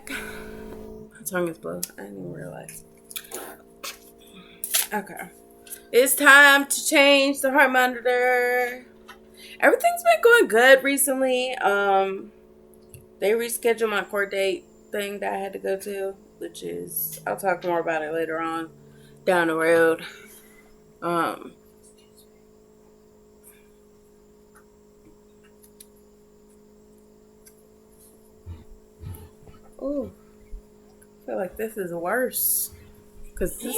My tongue is blue. I didn't even realize. Okay. It's time to change the heart monitor. Everything's been going good recently. They rescheduled my court date thing that I had to go to, which is I'll talk more about it later on down the road. Um Oh, I feel like this is worse. Cause this,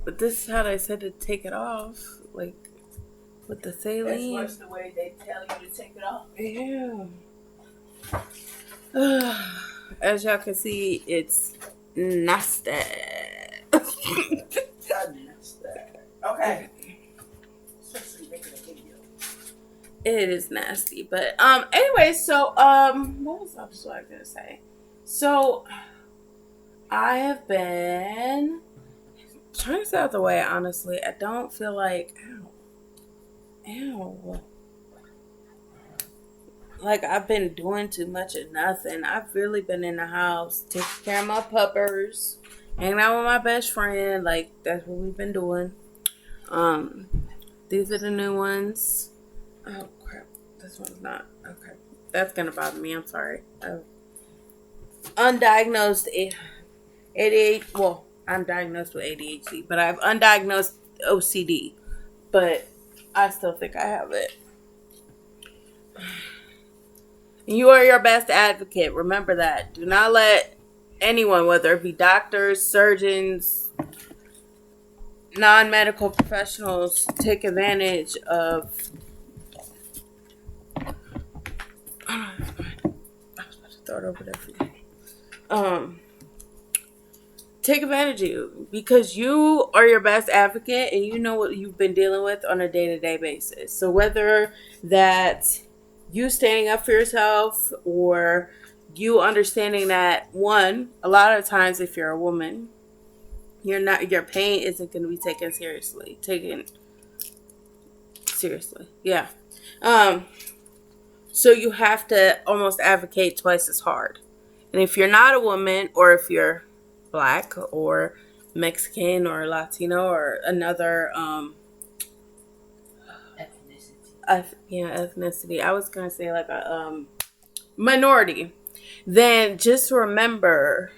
but this is how they said to take it off, like with the saline. That's the way they tell you to take it off. Yeah. As y'all can see, it's nasty. Okay. It is nasty, but anyway, so what was I gonna say? So I have been trying to stay out the way. Honestly, I don't feel like ow. Like I've been doing too much of nothing. I've really been in the house taking care of my puppers, hanging out with my best friend. Like that's what we've been doing. These are the new ones. Oh crap! This one's not okay. That's gonna bother me. I'm sorry. Undiagnosed ADHD. Well, I'm diagnosed with ADHD, but I have undiagnosed OCD. But I still think I have it. You are your best advocate. Remember that. Do not let anyone, whether it be doctors, surgeons, non-medical professionals, take advantage of. I was about to throw it over there for you. Take advantage of you because you are your best advocate and you know what you've been dealing with on a day-to-day basis. So whether that's you standing up for yourself or you understanding that one, a lot of times if you're a woman, your pain isn't going to be taken seriously. Yeah. So you have to almost advocate twice as hard. And if you're not a woman or if you're Black or Mexican or Latino or another ethnicity. I was gonna say like a minority. Then just remember,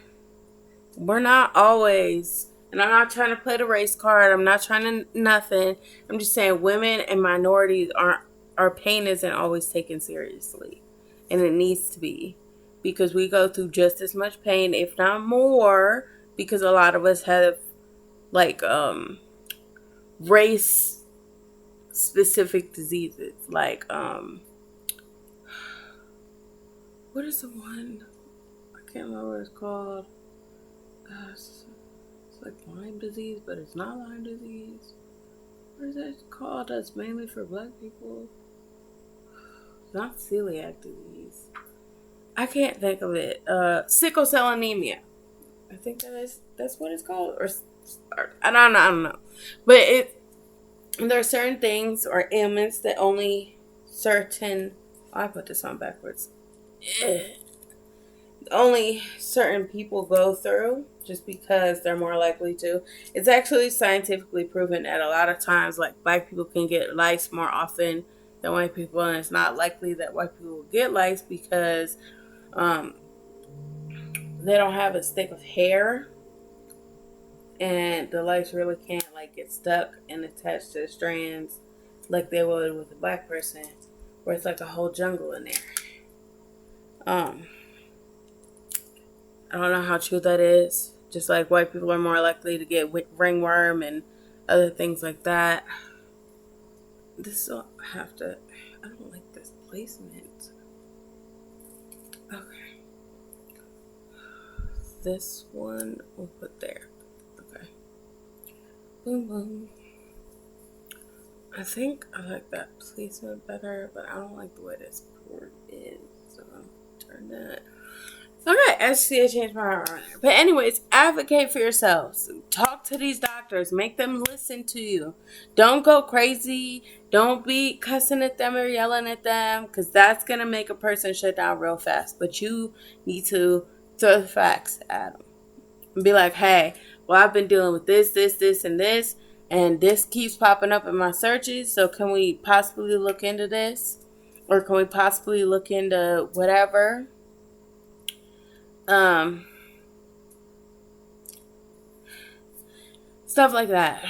we're not always. And I'm not trying to play the race card. I'm not trying to nothing. I'm just saying women and minorities aren't. Our pain isn't always taken seriously, and it needs to be. Because we go through just as much pain, if not more, because a lot of us have like race specific diseases. Like what is the one? I can't remember what it's called. It's like Lyme disease, but it's not Lyme disease. What is it called? That's mainly for Black people. It's not celiac disease. I can't think of it. Sickle cell anemia. I think that's what it's called. Or I don't know. But there are certain things or ailments that only certain. I put this on backwards. Only certain people go through just because they're more likely to. It's actually scientifically proven that a lot of times, like Black people can get lice more often than white people, and it's not likely that white people will get lice because they don't have a stick of hair and the lice really can't like get stuck and attach to the strands like they would with a Black person where it's like a whole jungle in there. I don't know how true that is. Just like white people are more likely to get ringworm and other things like that. This will have to. I don't like this placement. Okay. This one we'll put there. Okay. Boom, boom. I think I like that placement better, but I don't like the way this board is. So I'll turn that. Okay, as you see, I changed my mind. But anyways, advocate for yourselves. Talk to these doctors. Make them listen to you. Don't go crazy. Don't be cussing at them or yelling at them, because that's going to make a person shut down real fast. But you need to throw the facts at them and be like, hey, well, I've been dealing with this, and this, and this keeps popping up in my searches. So can we possibly look into this? Or can we possibly look into whatever? Stuff like that.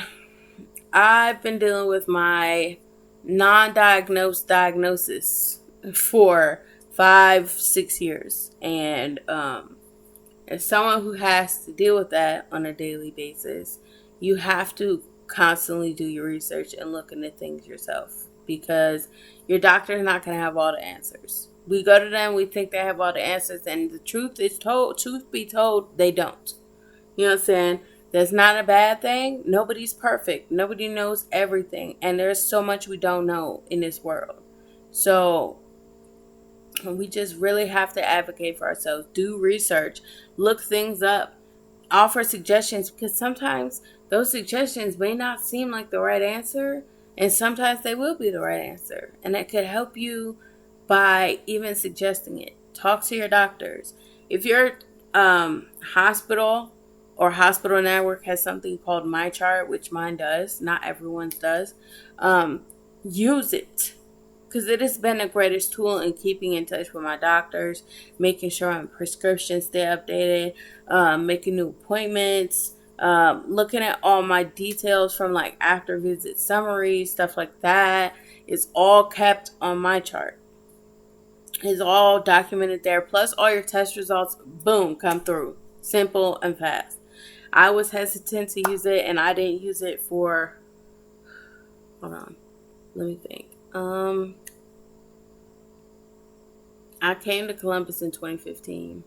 I've been dealing with my non-diagnosed diagnosis for 5-6 years. And as someone who has to deal with that on a daily basis, you have to constantly do your research and look into things yourself, because your doctor is not going to have all the answers. We go to them, we think they have all the answers, and the truth be told, they don't. You know what I'm saying? That's not a bad thing. Nobody's perfect. Nobody knows everything. And there's so much we don't know in this world. So we just really have to advocate for ourselves. Do research. Look things up. Offer suggestions, because sometimes those suggestions may not seem like the right answer. And sometimes they will be the right answer. And it could help you by even suggesting it. Talk to your doctors. If your hospital or hospital network has something called MyChart, which mine does, not everyone's does, use it. Because it has been the greatest tool in keeping in touch with my doctors, making sure my prescriptions stay updated, making new appointments, looking at all my details from like after visit summaries, stuff like that. It's all kept on MyChart. It's all documented there. Plus all your test results, boom, come through. Simple and fast. I was hesitant to use it, and I didn't use it for, hold on, let me think. I came to Columbus in 2015.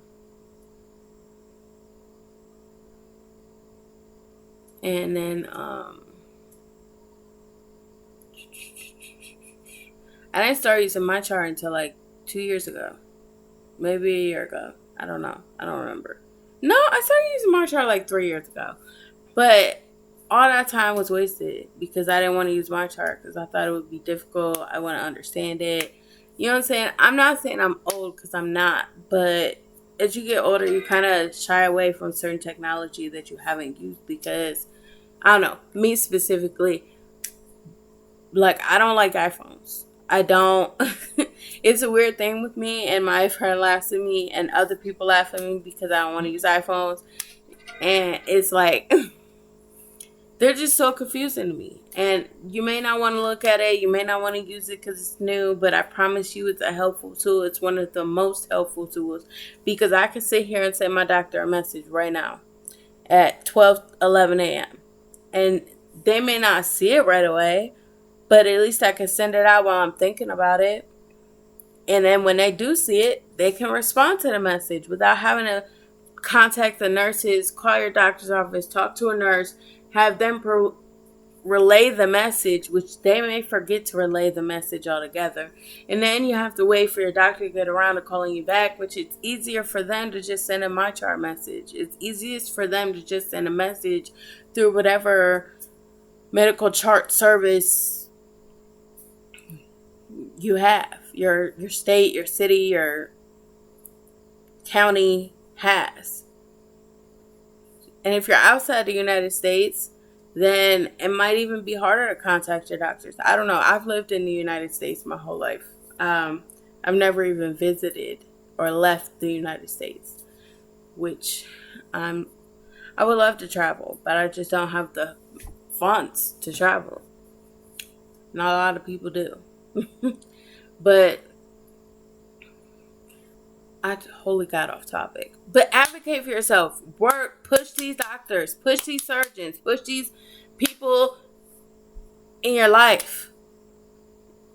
And then, I didn't start using MyChart until like 2 years ago. Maybe a year ago. I don't know. I don't remember. No, I started using MyChart like 3 years ago. But all that time was wasted because I didn't want to use MyChart because I thought it would be difficult. I want to understand it. You know what I'm saying? I'm not saying I'm old, because I'm not. But as you get older, you kind of shy away from certain technology that you haven't used because, I don't know, me specifically, like, I don't like iPhones. I don't. It's a weird thing with me, and my friend laughs at me, and other people laugh at me because I don't want to use iPhones. And it's like, they're just so confusing to me. And you may not want to look at it. You may not want to use it because it's new. But I promise you it's a helpful tool. It's one of the most helpful tools. Because I can sit here and send my doctor a message right now at 11 a.m. And they may not see it right away. But at least I can send it out while I'm thinking about it. And then when they do see it, they can respond to the message without having to contact the nurses, call your doctor's office, talk to a nurse, have them relay the message, which they may forget to relay the message altogether. And then you have to wait for your doctor to get around to calling you back, which it's easier for them to just send a MyChart message. It's easiest for them to just send a message through whatever medical chart service you have, your state, your city, your county has. And if you're outside the United States, then it might even be harder to contact your doctors. I don't know. I've lived in the United States my whole life. I've never even visited or left the United States, which I would love to travel, but I just don't have the funds to travel. Not a lot of people do. But I totally got off topic. But advocate for yourself. Work. Push these doctors. Push these surgeons. Push these people in your life.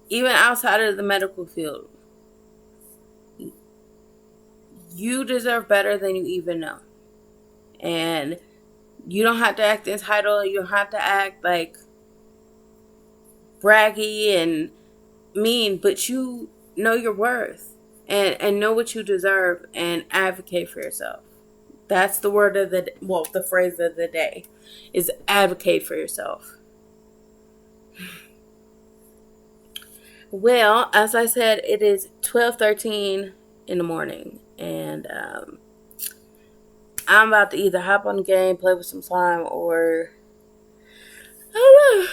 Even outside of the medical field. You deserve better than you even know. And you don't have to act entitled. You don't have to act like braggy and mean. But you know your worth. And know what you deserve and advocate for yourself. That's the the phrase of the day is advocate for yourself. Well, as I said, it is 12:13 in the morning, and I'm about to either hop on the game, play with some slime, or I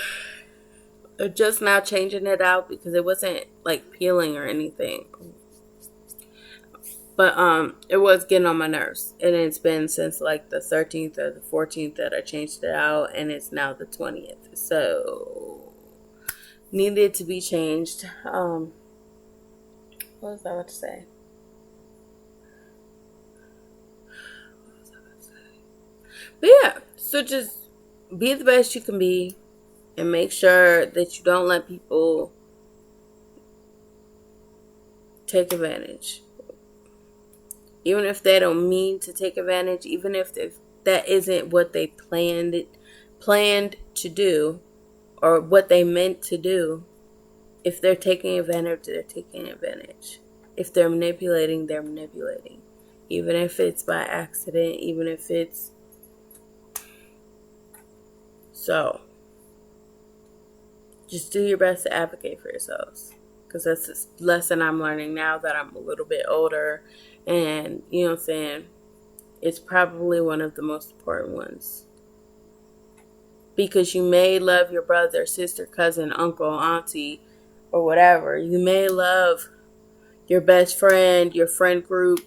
don't know, just now changing it out because it wasn't like peeling or anything. But it was getting on my nerves, and it's been since like the 13th or the 14th that I changed it out, and it's now the 20th. So needed to be changed. What was I about to say? But yeah, so just be the best you can be, and make sure that you don't let people take advantage. Even if they don't mean to take advantage, even if that isn't what they planned to do, or what they meant to do. If they're taking advantage, they're taking advantage. If they're manipulating, they're manipulating. Even if it's by accident, even if it's... So, just do your best to advocate for yourselves. Because that's a lesson I'm learning now that I'm a little bit older. And, you know what I'm saying? It's probably one of the most important ones. Because you may love your brother, sister, cousin, uncle, auntie, or whatever. You may love your best friend, your friend group,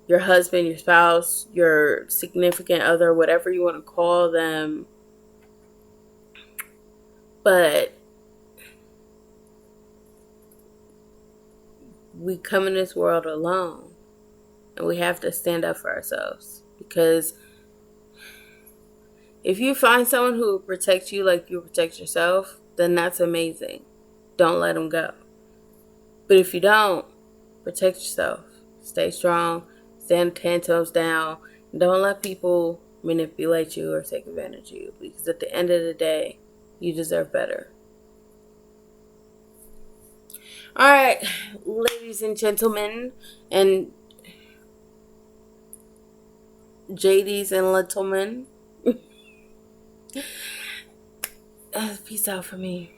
your husband, your spouse, your significant other, whatever you want to call them. But we come in this world alone, and we have to stand up for ourselves. Because if you find someone who will protect you like you protect yourself, then that's amazing. Don't let them go. But if you don't, protect yourself. Stay strong. Stand 10 toes down. Don't let people manipulate you or take advantage of you. Because at the end of the day, you deserve better. Alright, ladies and gentlemen, and JDs and littlemen. Peace out for me.